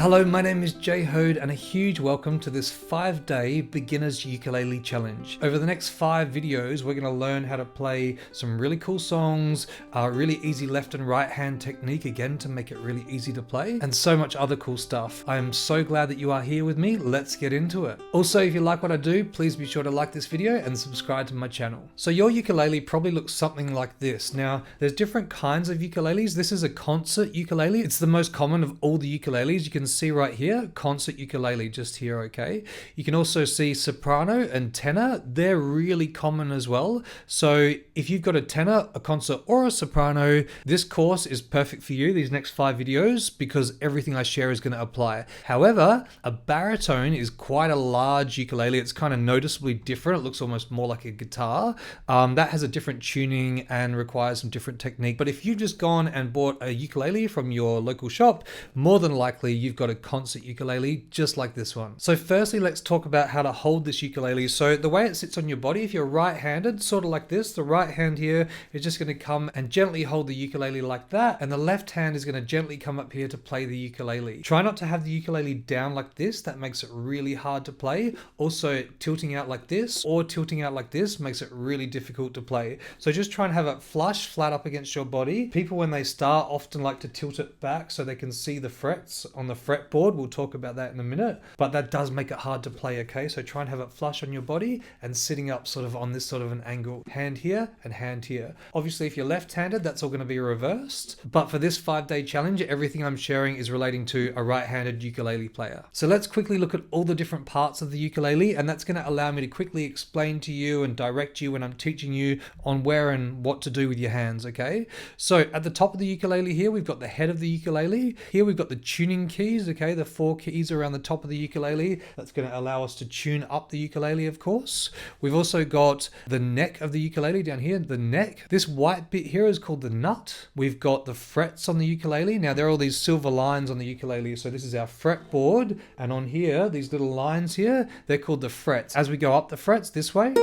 Hello, my name is Jay Hoad and a huge welcome to this 5-day beginner's ukulele challenge. Over the next 5 videos, we're going to learn how to play some really cool songs, really easy left and right hand technique again to make it really easy to play, and so much other cool stuff. I am so glad that you are here with me. Let's get into it. Also, if you like what I do, please be sure to like this video and subscribe to my channel. So your ukulele probably looks something like this. Now, there's different kinds of ukuleles. This is a concert ukulele. It's the most common of all the ukuleles. You can see right here, concert ukulele just here, okay? You can also see soprano and tenor. They're really common as well. So if you've got a tenor, a concert, or a soprano, this course is perfect for you, these next 5 videos, because everything I share is going to apply. However, a baritone is quite a large ukulele. It's kind of noticeably different. It looks almost more like a guitar. That has a different tuning and requires some different technique. But if you've just gone and bought a ukulele from your local shop, more than likely you've got a concert ukulele just like this one. So firstly, let's talk about how to hold this ukulele. So the way it sits on your body, if you're right-handed, sort of like this, the right hand here is just going to come and gently hold the ukulele like that, and the left hand is going to gently come up here to play the ukulele. Try not to have the ukulele down like this. That makes it really hard to play. Also, tilting out like this or tilting out like this makes it really difficult to play. So just try and have it flush, flat up against your body. People, when they start, often like to tilt it back so they can see the frets on the fretboard. We'll talk about that in a minute, but that does make it hard to play, okay? So try and have it flush on your body and sitting up sort of on this sort of an angle. Hand here and hand here. Obviously, if you're left-handed, that's all going to be reversed. But for this 5-day challenge, everything I'm sharing is relating to a right-handed ukulele player. So let's quickly look at all the different parts of the ukulele, and that's going to allow me to quickly explain to you and direct you when I'm teaching you on where and what to do with your hands, okay? So at the top of the ukulele here, we've got the head of the ukulele. Here we've got the tuning keys, okay? The 4 keys around the top of the ukulele. That's going to allow us to tune up the ukulele, of course. We've also got the neck of the ukulele down here, the neck. This white bit here is called the nut. We've got the frets on the ukulele. Now there are all these silver lines on the ukulele. So this is our fretboard. And on here, these little lines here, they're called the frets. As we go up the frets this way,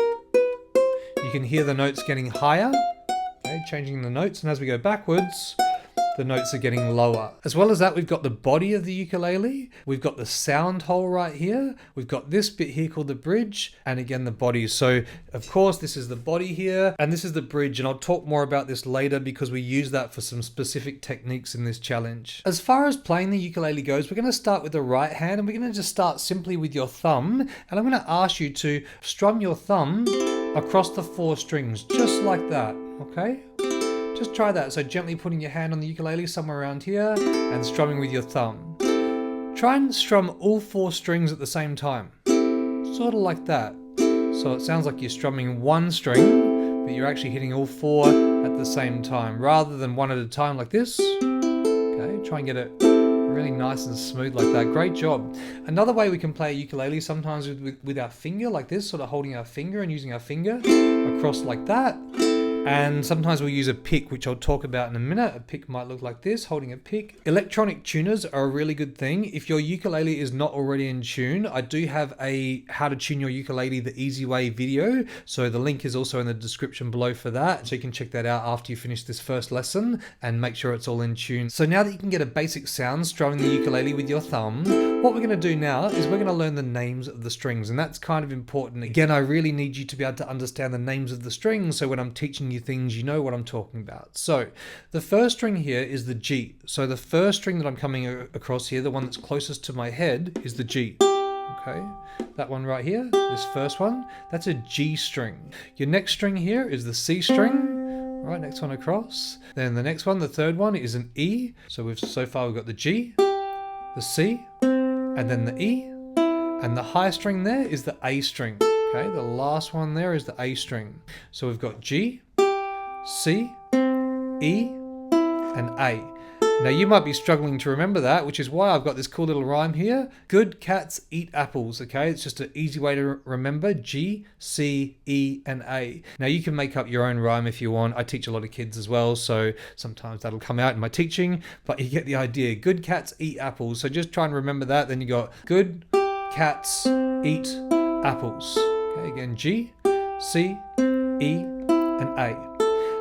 you can hear the notes getting higher, okay, changing the notes. And as we go backwards, the notes are getting lower. As well as that, we've got the body of the ukulele. We've got the sound hole right here. We've got this bit here called the bridge, and again the body. So of course this is the body here, and this is the bridge, and I'll talk more about this later because we use that for some specific techniques in this challenge. As far as playing the ukulele goes, we're going to start with the right hand, and we're going to just start simply with your thumb, and I'm going to ask you to strum your thumb across the 4 strings, just like that, okay? Just try that. So gently putting your hand on the ukulele somewhere around here and strumming with your thumb. Try and strum all 4 strings at the same time. Sort of like that. So it sounds like you're strumming 1 string, but you're actually hitting all 4 at the same time, rather than 1 at a time like this. Okay, try and get it really nice and smooth like that. Great job. Another way we can play a ukulele, sometimes with our finger like this, sort of holding our finger and using our finger across like that. And sometimes we'll use a pick, which I'll talk about in a minute. A pick might look like this, holding a pick. Electronic tuners are a really good thing. If your ukulele is not already in tune, I do have a how to tune your ukulele the easy way video. So the link is also in the description below for that. So you can check that out after you finish this first lesson and make sure it's all in tune. So now that you can get a basic sound strumming the ukulele with your thumb, what we're going to do now is we're going to learn the names of the strings. And that's kind of important. Again, I really need you to be able to understand the names of the strings. So when I'm teaching you things, you know what I'm talking about. So the first string here is the G. So the first string that I'm coming across here, the one that's closest to my head, is the G. Okay, that one right here, this first one, that's a G string. Your next string here is the C string. Right, next one across. Then the next one, the third one, is an E. So so far we've got the G, the C, and then the E. And the high string there is the A string. Okay, the last one there is the A string. So we've got G, C, E, and A. Now you might be struggling to remember that, which is why I've got this cool little rhyme here. Good cats eat apples, okay? It's just an easy way to remember. G, C, E, and A. Now you can make up your own rhyme if you want. I teach a lot of kids as well, so sometimes that'll come out in my teaching, but you get the idea. Good cats eat apples. So just try and remember that. Then you got good cats eat apples. Okay, again, G, C, E, and A.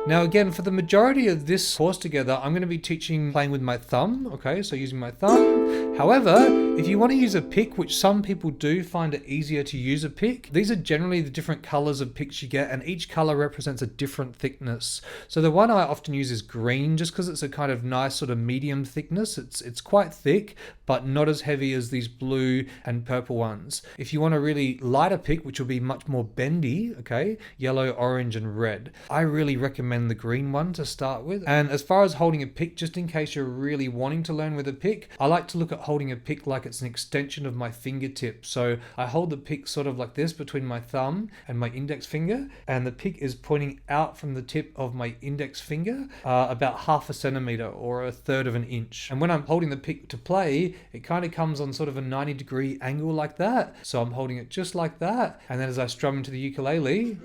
Now again, for the majority of this course together, I'm going to be teaching playing with my thumb, okay, so using my thumb. However, if you want to use a pick, which some people do find it easier to use a pick, these are generally the different colors of picks you get, and each color represents a different thickness. So the one I often use is green, just because it's a kind of nice sort of medium thickness. It's quite thick, but not as heavy as these blue and purple ones. If you want a really lighter pick, which will be much more bendy, okay, yellow, orange, and red, I really recommend the green one to start with. And as far as holding a pick, just in case you're really wanting to learn with a pick, I like to look at holding a pick like it's an extension of my fingertip. So I hold the pick sort of like this between my thumb and my index finger, and the pick is pointing out from the tip of my index finger about 1/2 centimeter or 1/3 of an inch. And when I'm holding the pick to play, it kind of comes on sort of a 90-degree angle like that. So I'm holding it just like that, and then as I strum into the ukulele,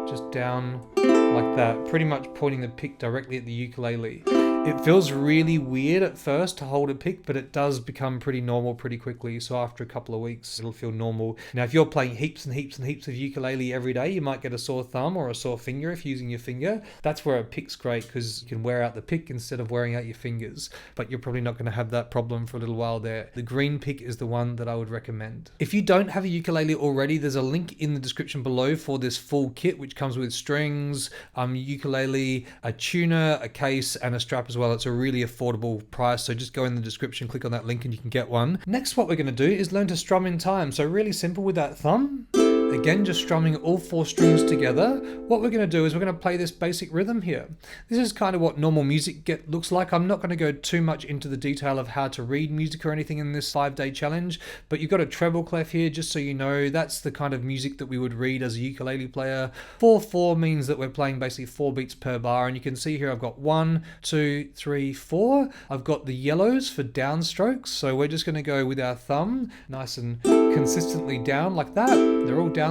just down like that, pretty much pointing the pick directly at the ukulele. It feels really weird at first to hold a pick, but it does become pretty normal pretty quickly. So after a couple of weeks, it'll feel normal. Now, if you're playing heaps and heaps and heaps of ukulele every day, you might get a sore thumb or a sore finger if you're using your finger. That's where a pick's great, because you can wear out the pick instead of wearing out your fingers. But you're probably not going to have that problem for a little while there. The green pick is the one that I would recommend. If you don't have a ukulele already, there's a link in the description below for this full kit, which comes with strings, ukulele, a tuner, a case, and a strap as well. It's a really affordable price, so just go in the description, click on that link, and you can get one. Next, what we're going to do is learn to strum in time. So really simple with that thumb. Again, just strumming all 4 strings together. What we're going to do is we're going to play this basic rhythm here. This is kind of what normal music looks like. I'm not going to go too much into the detail of how to read music or anything in this 5-day challenge, but you've got a treble clef here, just so you know. That's the kind of music that we would read as a ukulele player. 4/4 means that we're playing basically 4 beats per bar, and you can see here I've got 1, 2, 3, 4. I've got the yellows for downstrokes, so we're just going to go with our thumb nice and consistently down like that. They're all downstrokes.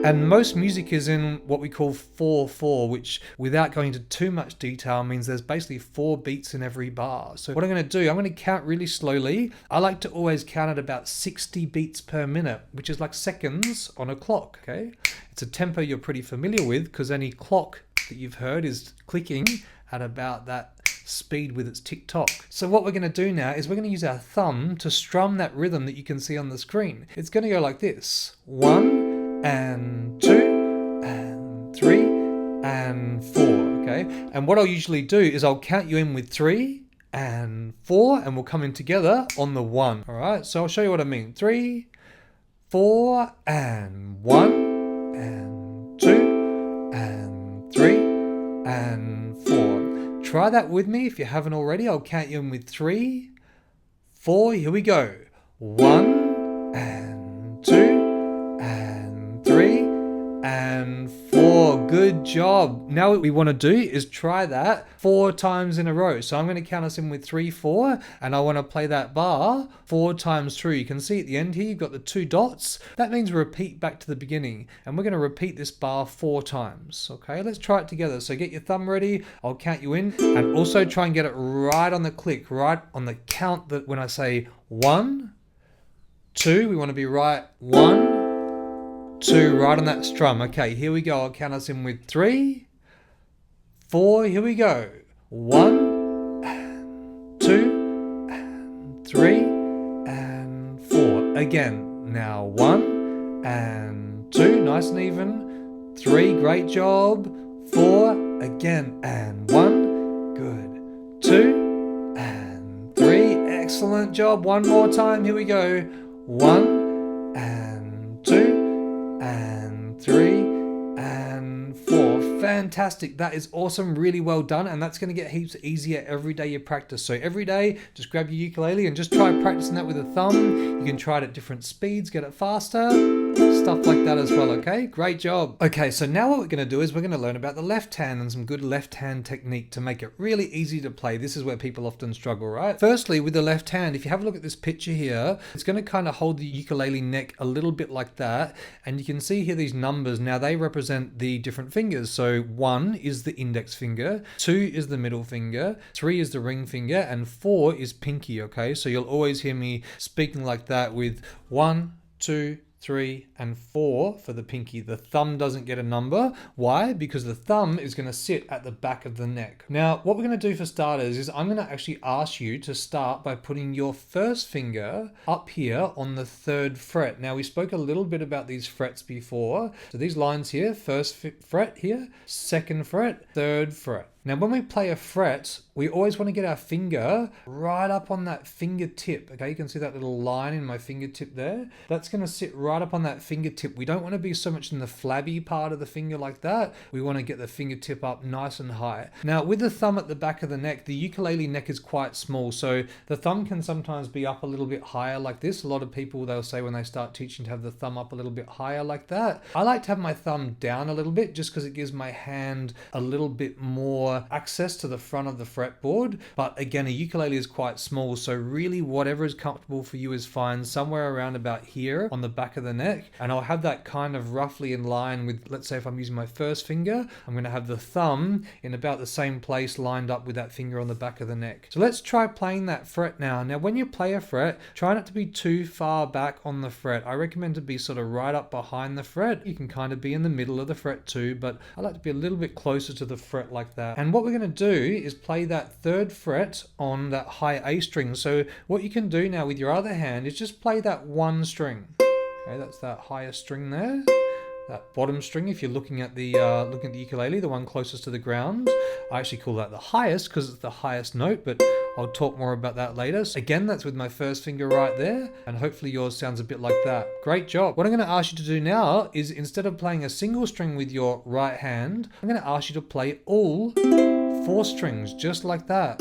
And most music is in what we call 4/4, which, without going into too much detail, means there's basically 4 beats in every bar. So what I'm going to do, I'm going to count really slowly. I like to always count at about 60 beats per minute, which is like seconds on a clock, okay? It's a tempo you're pretty familiar with, because any clock that you've heard is clicking at about that speed with its tick-tock. So what we're going to do now is we're going to use our thumb to strum that rhythm that you can see on the screen. It's going to go like this: 1 and 2 and 3 and 4, okay? And what I'll usually do is I'll count you in with 3 and 4, and we'll come in together on the 1. All right, so I'll show you what I mean. 3, 4, and 1 and 2 and 3 and 4. Try that with me if you haven't already. I'll count you in with 3, 4. Here we go. 1 and 2 and 3 and 4. Good job. Now what we want to do is try that 4 times in a row. So I'm going to count us in with 3, 4, and I want to play that bar 4 times through. You can see at the end here, you've got the 2 dots. That means repeat back to the beginning, and we're going to repeat this bar 4 times. Okay, let's try it together. So get your thumb ready. I'll count you in, and also try and get it right on the click, right on the count, that when I say 1, 2, we want to be right 1, 2, right on that strum. Okay, here we go. I'll count us in with 3, 4. Here we go. 1 and 2 and 3 and 4. Again. Now 1 and 2. Nice and even. 3. Great job. 4. Again. And 1. Good. 2 and 3. Excellent job. One more time. Here we go. 1 and 2 and 3 and 4. Fantastic. That is awesome. Really well done. And that's going to get heaps easier every day you practice. So every day, just grab your ukulele and just try practicing that with a thumb. You can try it at different speeds, get it faster, stuff like that as well. Okay, great job. Okay, so now what we're going to do is we're going to learn about the left hand and some good left hand technique to make it really easy to play. This is where people often struggle, right? Firstly, with the left hand, if you have a look at this picture here, it's going to kind of hold the ukulele neck a little bit like that. And you can see here these numbers. Now they represent the different fingers. So 1 is the index finger, 2 is the middle finger, 3 is the ring finger, and 4 is pinky, okay? So you'll always hear me speaking like that with 1, 2, 3, and 4 for the pinky. The thumb doesn't get a number. Why? Because the thumb is going to sit at the back of the neck. Now, what we're going to do for starters is I'm going to actually ask you to start by putting your first finger up here on the 3rd fret. Now, we spoke a little bit about these frets before. So these lines here, 1st fret here, 2nd fret, 3rd fret. Now, when we play a fret, we always want to get our finger right up on that fingertip. Okay, you can see that little line in my fingertip there. That's going to sit right up on that fingertip. We don't want to be so much in the flabby part of the finger like that. We want to get the fingertip up nice and high. Now, with the thumb at the back of the neck, the ukulele neck is quite small. So the thumb can sometimes be up a little bit higher like this. A lot of people, they'll say when they start teaching to have the thumb up a little bit higher like that. I like to have my thumb down a little bit just because it gives my hand a little bit more access to the front of the fretboard. But again, a ukulele is quite small, so really whatever is comfortable for you is fine. Somewhere around about here on the back of the neck, and I'll have that kind of roughly in line with, let's say if I'm using my first finger, I'm going to have the thumb in about the same place lined up with that finger on the back of the neck. So let's try playing that fret now. Now when you play a fret, try not to be too far back on the fret. I recommend to be sort of right up behind the fret. You can kind of be in the middle of the fret too, but I like to be a little bit closer to the fret like that. And what we're going to do is play that 3rd fret on that high A string. So what you can do now with your other hand is just play that 1 string. Okay, that's that highest string there. That bottom string, if you're looking at the ukulele, the one closest to the ground. I actually call that the highest because it's the highest note, but I'll talk more about that later. So again, that's with my first finger right there, and hopefully yours sounds a bit like that. Great job. What I'm going to ask you to do now is, instead of playing a single string with your right hand, I'm going to ask you to play all 4 strings, just like that.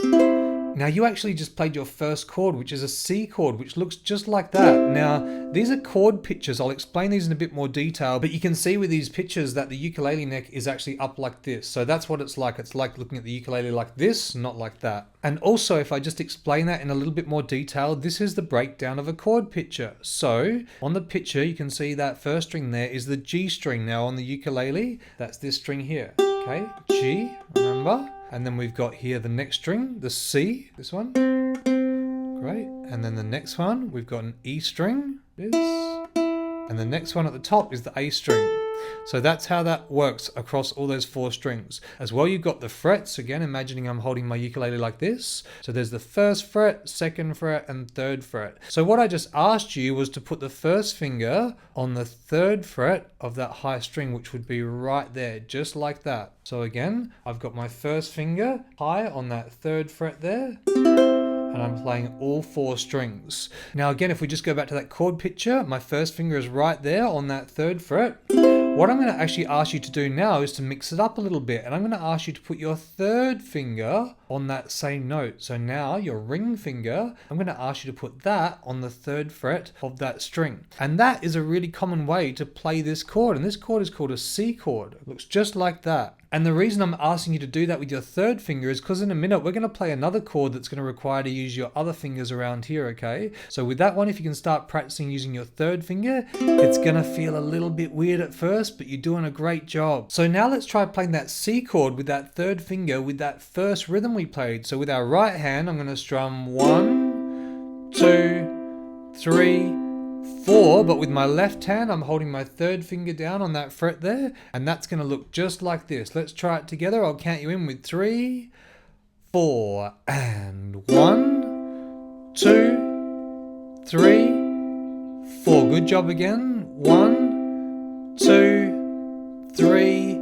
Now you actually just played your first chord, which is a C chord, which looks just like that. Now, these are chord pictures. I'll explain these in a bit more detail, but you can see with these pictures that the ukulele neck is actually up like this. So that's what it's like. It's like looking at the ukulele like this, not like that. And also, if I just explain that in a little bit more detail, this is the breakdown of a chord picture. So on the picture, you can see that first string there is the G string. Now on the ukulele, that's this string here. Okay, G, remember? And then we've got here the next string, the C, this one. Great. And then the next one, we've got an E string, this. And the next one at the top is the A string. So that's how that works across all those 4 strings. As well, you've got the frets. Again, imagining I'm holding my ukulele like this. So there's the 1st fret, 2nd fret, and 3rd fret. So what I just asked you was to put the first finger on the 3rd fret of that high string, which would be right there, just like that. So again, I've got my first finger high on that 3rd fret there, and I'm playing all 4 strings. Now again, if we just go back to that chord picture, my first finger is right there on that 3rd fret. What I'm going to actually ask you to do now is to mix it up a little bit, and I'm going to ask you to put your 3rd finger on that same note. So now your ring finger, I'm going to ask you to put that on the 3rd fret of that string. And that is a really common way to play this chord, and this chord is called a C chord. It looks just like that. And the reason I'm asking you to do that with your 3rd finger is because in a minute we're going to play another chord that's going to require to use your other fingers around here, okay? So with that one, if you can start practicing using your 3rd finger, it's going to feel a little bit weird at first, but you're doing a great job. So now let's try playing that C chord with that 3rd finger with that first rhythm we played. So with our right hand, I'm going to strum 1, 2, 3, 4, but with my left hand, I'm holding my 3rd finger down on that fret there, and that's going to look just like this. Let's try it together. I'll count you in with 3, 4, and 1, 2, 3, 4. Good job again. 1, 2, 3,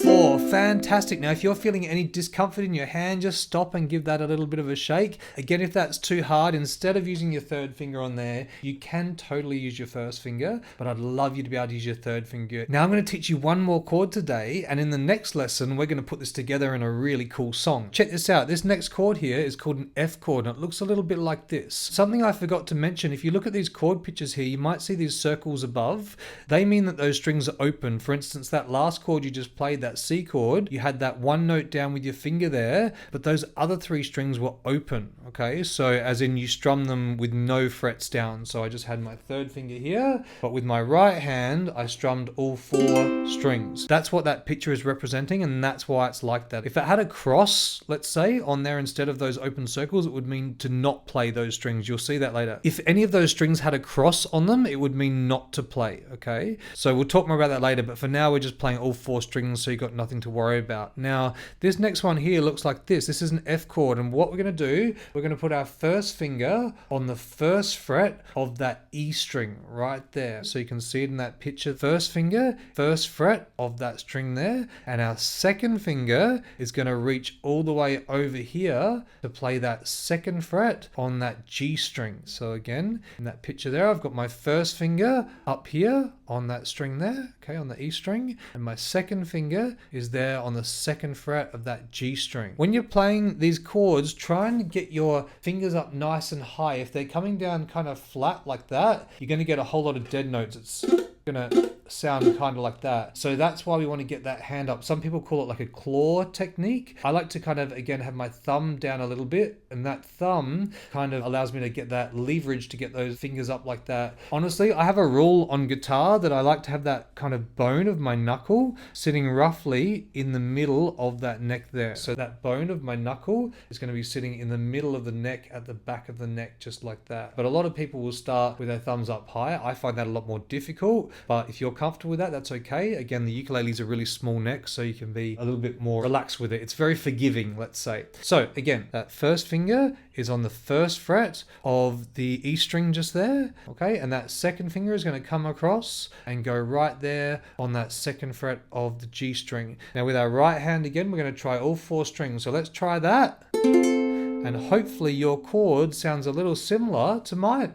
4. Fantastic. Now, if you're feeling any discomfort in your hand, just stop and give that a little bit of a shake. Again, if that's too hard, instead of using your 3rd finger on there, you can totally use your first finger, but I'd love you to be able to use your 3rd finger. Now, I'm going to teach you one more chord today, and in the next lesson, we're going to put this together in a really cool song. Check this out. This next chord here is called an F chord, and it looks a little bit like this. Something I forgot to mention, if you look at these chord pictures here, you might see these circles above. They mean that those strings are open. For instance, that last chord you just played, that C chord, chord, you had that one note down with your finger there, but those other 3 strings were open, okay? So as in you strum them with no frets down. So I just had my 3rd finger here, but with my right hand, I strummed all 4 strings. That's what that picture is representing, and that's why it's like that. If it had a cross, let's say, on there instead of those open circles, it would mean to not play those strings. You'll see that later. If any of those strings had a cross on them, it would mean not to play, okay? So we'll talk more about that later, but for now we're just playing all 4 strings, so you've got nothing to worry about. Now, this next one here looks like this. This is an F chord, and what we're going to do, we're going to put our first finger on the 1st fret of that E string right there. So you can see it in that picture. First finger, 1st fret of that string there, and our 2nd finger is going to reach all the way over here to play that 2nd fret on that G string. So again, in that picture there, I've got my 1st finger up here on that string there, okay, on the E string, and my 2nd finger is there on the 2nd fret of that G string. When you're playing these chords, try and get your fingers up nice and high. If they're coming down kind of flat like that, you're going to get a whole lot of dead notes. It's going to sound kind of like that. So that's why we want to get that hand up. Some people call it like a claw technique. I like to kind of, again, have my thumb down a little bit, and that thumb kind of allows me to get that leverage to get those fingers up like that. Honestly, I have a rule on guitar that I like to have that kind of bone of my knuckle sitting roughly in the middle of that neck there. So that bone of my knuckle is going to be sitting in the middle of the neck, at the back of the neck, just like that. But a lot of people will start with their thumbs up high. I find that a lot more difficult, but if you're comfortable with that, that's okay. Again, the ukulele is a really small neck, so you can be a little bit more relaxed with it. It's very forgiving, let's say. So again, that 1st finger is on the 1st fret of the E string just there, okay? And that 2nd finger is going to come across and go right there on that 2nd fret of the G string. Now with our right hand again, we're going to try all 4 strings. So let's try that. And hopefully your chord sounds a little similar to mine.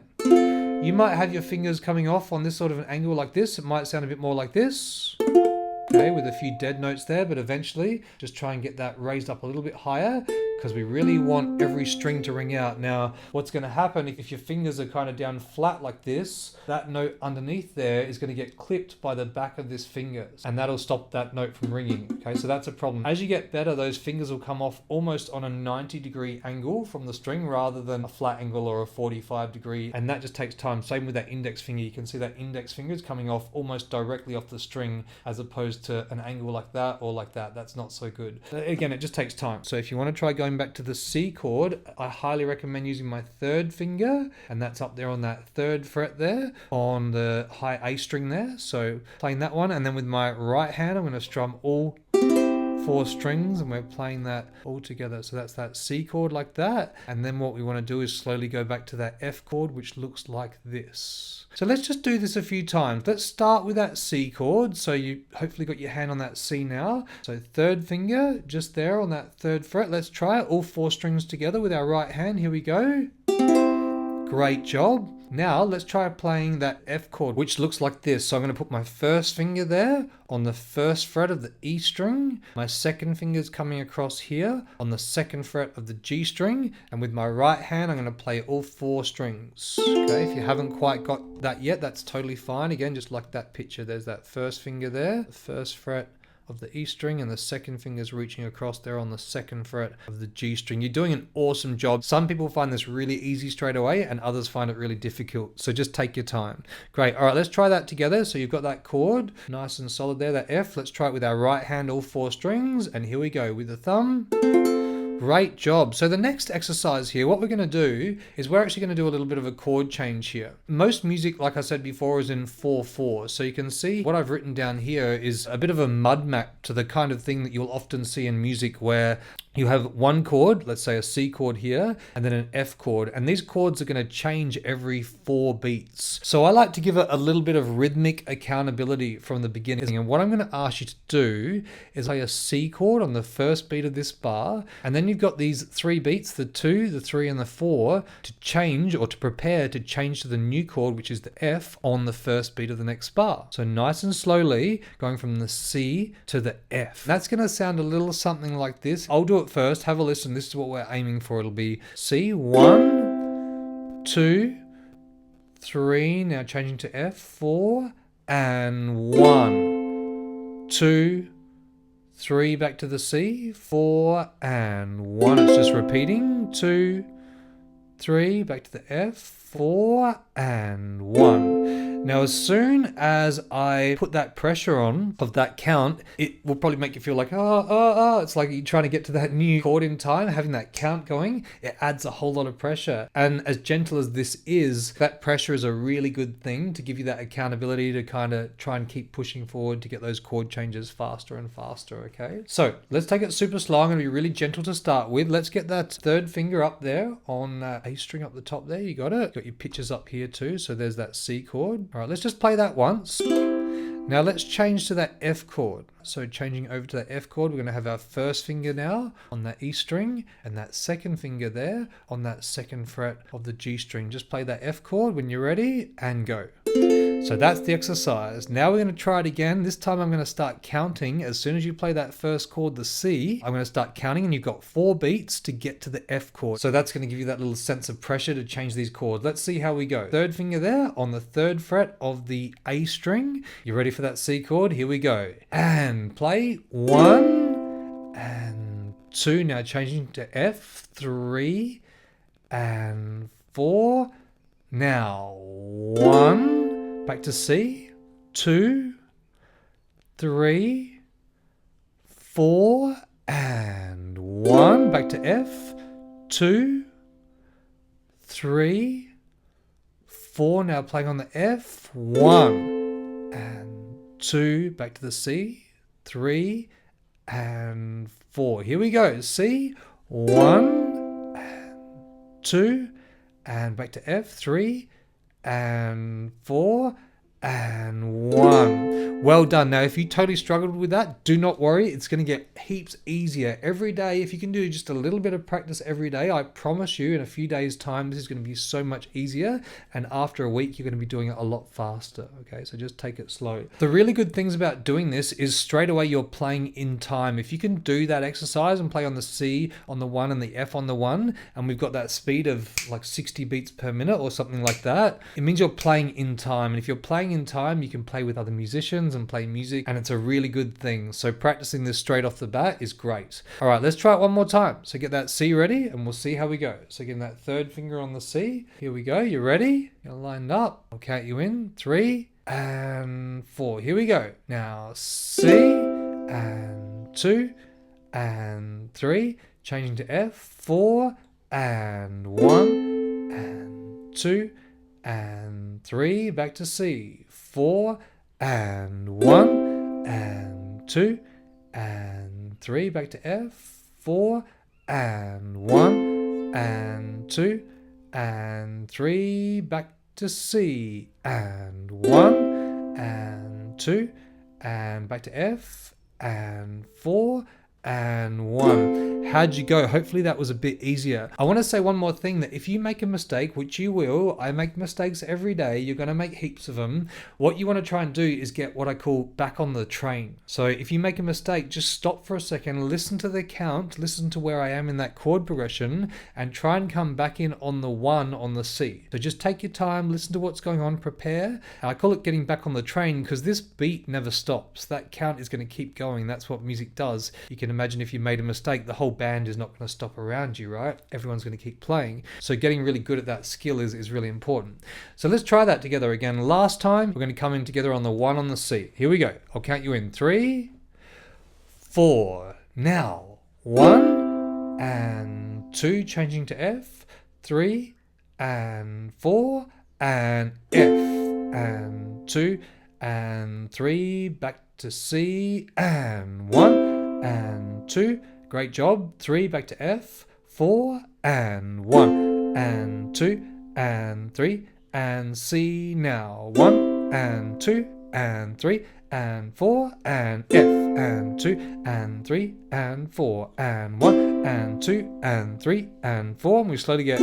You might have your fingers coming off on this sort of an angle like this. It might sound a bit more like this. Okay, with a few dead notes there, but eventually just try and get that raised up a little bit higher, because we really want every string to ring out. Now, what's going to happen if your fingers are kind of down flat like this, that note underneath there is going to get clipped by the back of this finger, and that'll stop that note from ringing. Okay, so that's a problem. As you get better, those fingers will come off almost on a 90-degree angle from the string rather than a flat angle or a 45-degree, and that just takes time. Same with that index finger. You can see that index finger is coming off almost directly off the string as opposed to an angle like that or like that. That's not so good. Again, it just takes time. So if you want to try going back to the C chord, I highly recommend using my 3rd finger, and that's up there on that 3rd fret there on the high A string there. So playing that one, and then with my right hand, I'm going to strum all 4 strings, and we're playing that all together. So that's that C chord like that. And then what we want to do is slowly go back to that F chord, which looks like this. So let's just do this a few times. Let's start with that C chord. So you hopefully got your hand on that C now. So 3rd finger just there on that 3rd fret. Let's try it. All 4 strings together with our right hand. Here we go. Great job. Now let's try playing that F chord, which looks like this. So I'm going to put my 1st finger there on the 1st fret of the E string. My 2nd finger is coming across here on the 2nd fret of the G string. And with my right hand, I'm going to play all 4 strings. Okay, if you haven't quite got that yet, that's totally fine. Again, just like that picture, there's that 1st finger there, the 1st fret of the E string, and the 2nd finger's reaching across there on the 2nd fret of the G string. You're doing an awesome job. Some people find this really easy straight away, and others find it really difficult. So just take your time. Great. All right, let's try that together. So you've got that chord nice and solid there, that F. Let's try it with our right hand, all 4 strings. And here we go with the thumb. Great job. So the next exercise here, what we're going to do is we're actually going to do a little bit of a chord change here. Most music, like I said before, is in 4/4. So you can see what I've written down here is a bit of a mud map to the kind of thing that you'll often see in music where you have one chord, let's say a C chord here, and then an F chord. And these chords are going to change every 4 beats. So I like to give it a little bit of rhythmic accountability from the beginning. And what I'm going to ask you to do is play a C chord on the 1st beat of this bar. And then you've got these 3 beats, the 2, the 3, and the 4, to change or to prepare to change to the new chord, which is the F, on the 1st beat of the next bar. So nice and slowly going from the C to the F. That's going to sound a little something like this. I'll do it first. Have a listen. This is what we're aiming for. It'll be C, 1, 2, 3. Now changing to F, 4, and 1, 2, 3, back to the C, 4, and 1. It's just repeating. 2, 3, back to the F, 4, and 1. Now, as soon as I put that pressure on of that count, it will probably make you feel like, it's like you're trying to get to that new chord in time. Having that count going, it adds a whole lot of pressure. And as gentle as this is, that pressure is a really good thing to give you that accountability to kind of try and keep pushing forward to get those chord changes faster and faster, okay? So let's take it super slow. I'm going to be really gentle to start with. Let's get that third finger up there on A string up the top there. You got it. Got your pitches up here too. So there's that C chord. All right, let's just play that once. Now let's change to that F chord. So changing over to that F chord, we're going to have our first finger now on that E string and that second finger there on that second fret of the G string. Just play that F chord when you're ready and go. So that's the exercise. Now we're going to try it again. This time I'm going to start counting. As soon as you play that first chord, the C, I'm going to start counting, and you've got 4 beats to get to the F chord. So that's going to give you that little sense of pressure to change these chords. Let's see how we go. Third finger there on the third fret of the A string. You ready for that C chord? Here we go. And play 1 and 2. Now changing to F, 3 and 4. Now 1. Back to C, 2, 3, 4, and 1. Back to F, 2, 3, 4. Now playing on the F, 1 and 2. Back to the C, 3 and 4. Here we go. C, 1 and 2, and back to F, 3 and 4 and 1. Well done. Now, if you totally struggled with that, do not worry. It's going to get heaps easier every day. If you can do just a little bit of practice every day, I promise you in a few days' time, this is going to be so much easier. And after a week, you're going to be doing it a lot faster. Okay, so just take it slow. The really good things about doing this is straight away you're playing in time. If you can do that exercise and play on the C on the 1 and the F on the 1, and we've got that speed of like 60 beats per minute or something like that, it means you're playing in time. And if you're playing in time, you can play with other musicians and play music, and it's a really good thing. So practicing this straight off the bat is great. All right, let's try it one more time. So get that C ready and we'll see how we go. So again, that third finger on the C. Here we go. You ready? You're lined up. I'll count you in. 3 and 4. Here we go. Now C and 2 and 3. Changing to F. 4 and 1 and 2 and 3. Back to C. 4 and 1 and 2 and 3. Back to F. 4 and 1 and 2 and 3. Back to C and 1 and 2 and back to F and 4 and 1. How'd you go? Hopefully that was a bit easier. I want to say one more thing, that if you make a mistake, which you will, I make mistakes every day, you're going to make heaps of them. What you want to try and do is get what I call back on the train. So if you make a mistake, just stop for a second, listen to the count, listen to where I am in that chord progression, and try and come back in on the 1 on the C. So just take your time, listen to what's going on, prepare. And I call it getting back on the train because this beat never stops. That count is going to keep going. That's what music does. You can imagine if you made a mistake, the whole band is not going to stop around you, right? Everyone's going to keep playing. So getting really good at that skill is really important. So let's try that together again. Last time, we're going to come in together on the 1 on the C. Here we go. I'll count you in. 3, 4. Now, 1 and 2, changing to F. 3 and 4 and F and 2 and 3. Back to C and 1 and 2. Great job. 3, back to F. 4 and 1 and 2 and 3 and C. Now 1 and 2 and 3 and 4 and F and 2 and 3 and 4 and 1 and 2 and 3 and 4. And we slowly get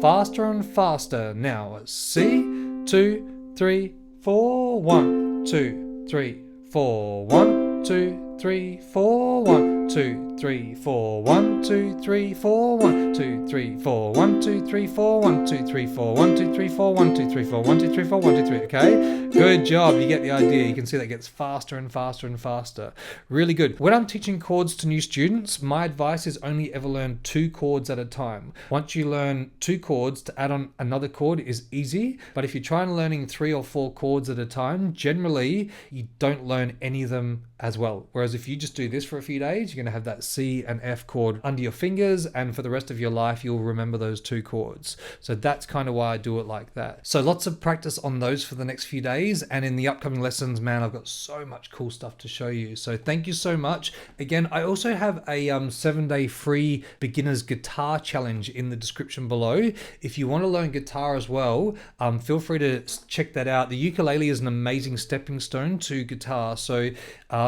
faster and faster. Now C. 2, 3, 4. 1, 2, 3, 4. 1, 2, 3, 4. 1, 1, 2, 3, 4, 1, 2, 3, 4, 1, 2, 3, 4, 1, 2, 3, 4, 1, 2, 3, 4, 1, 2, 3, 4, 1, 2, 3, 4, 1, 2, 3, 4, 1, 2, 3. Okay, good job. You get the idea. You can see that gets faster and faster and faster. Really good. When I'm teaching chords to new students, my advice is only ever learn 2 chords at a time. Once you learn 2 chords, to add on another chord is easy, but if you try and learning 3 or 4 chords at a time, generally you don't learn any of them as well. Whereas if you just do this for a few days, you're going to have that C and F chord under your fingers, and for the rest of your life you'll remember those 2 chords. So that's kind of why I do it like that. So lots of practice on those for the next few days, and in the upcoming lessons, man, I've got so much cool stuff to show you. So thank you so much. Again, I also have a 7-day free beginners guitar challenge in the description below. If you want to learn guitar as well, feel free to check that out. The ukulele is an amazing stepping stone to guitar. So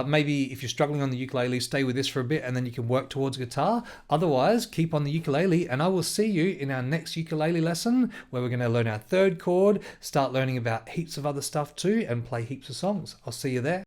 maybe if you're struggling on the ukulele, stay with this for a bit and then you can work towards guitar. Otherwise, keep on the ukulele, and I will see you in our next ukulele lesson, where we're going to learn our 3rd chord, start learning about heaps of other stuff too, and play heaps of songs. I'll see you there.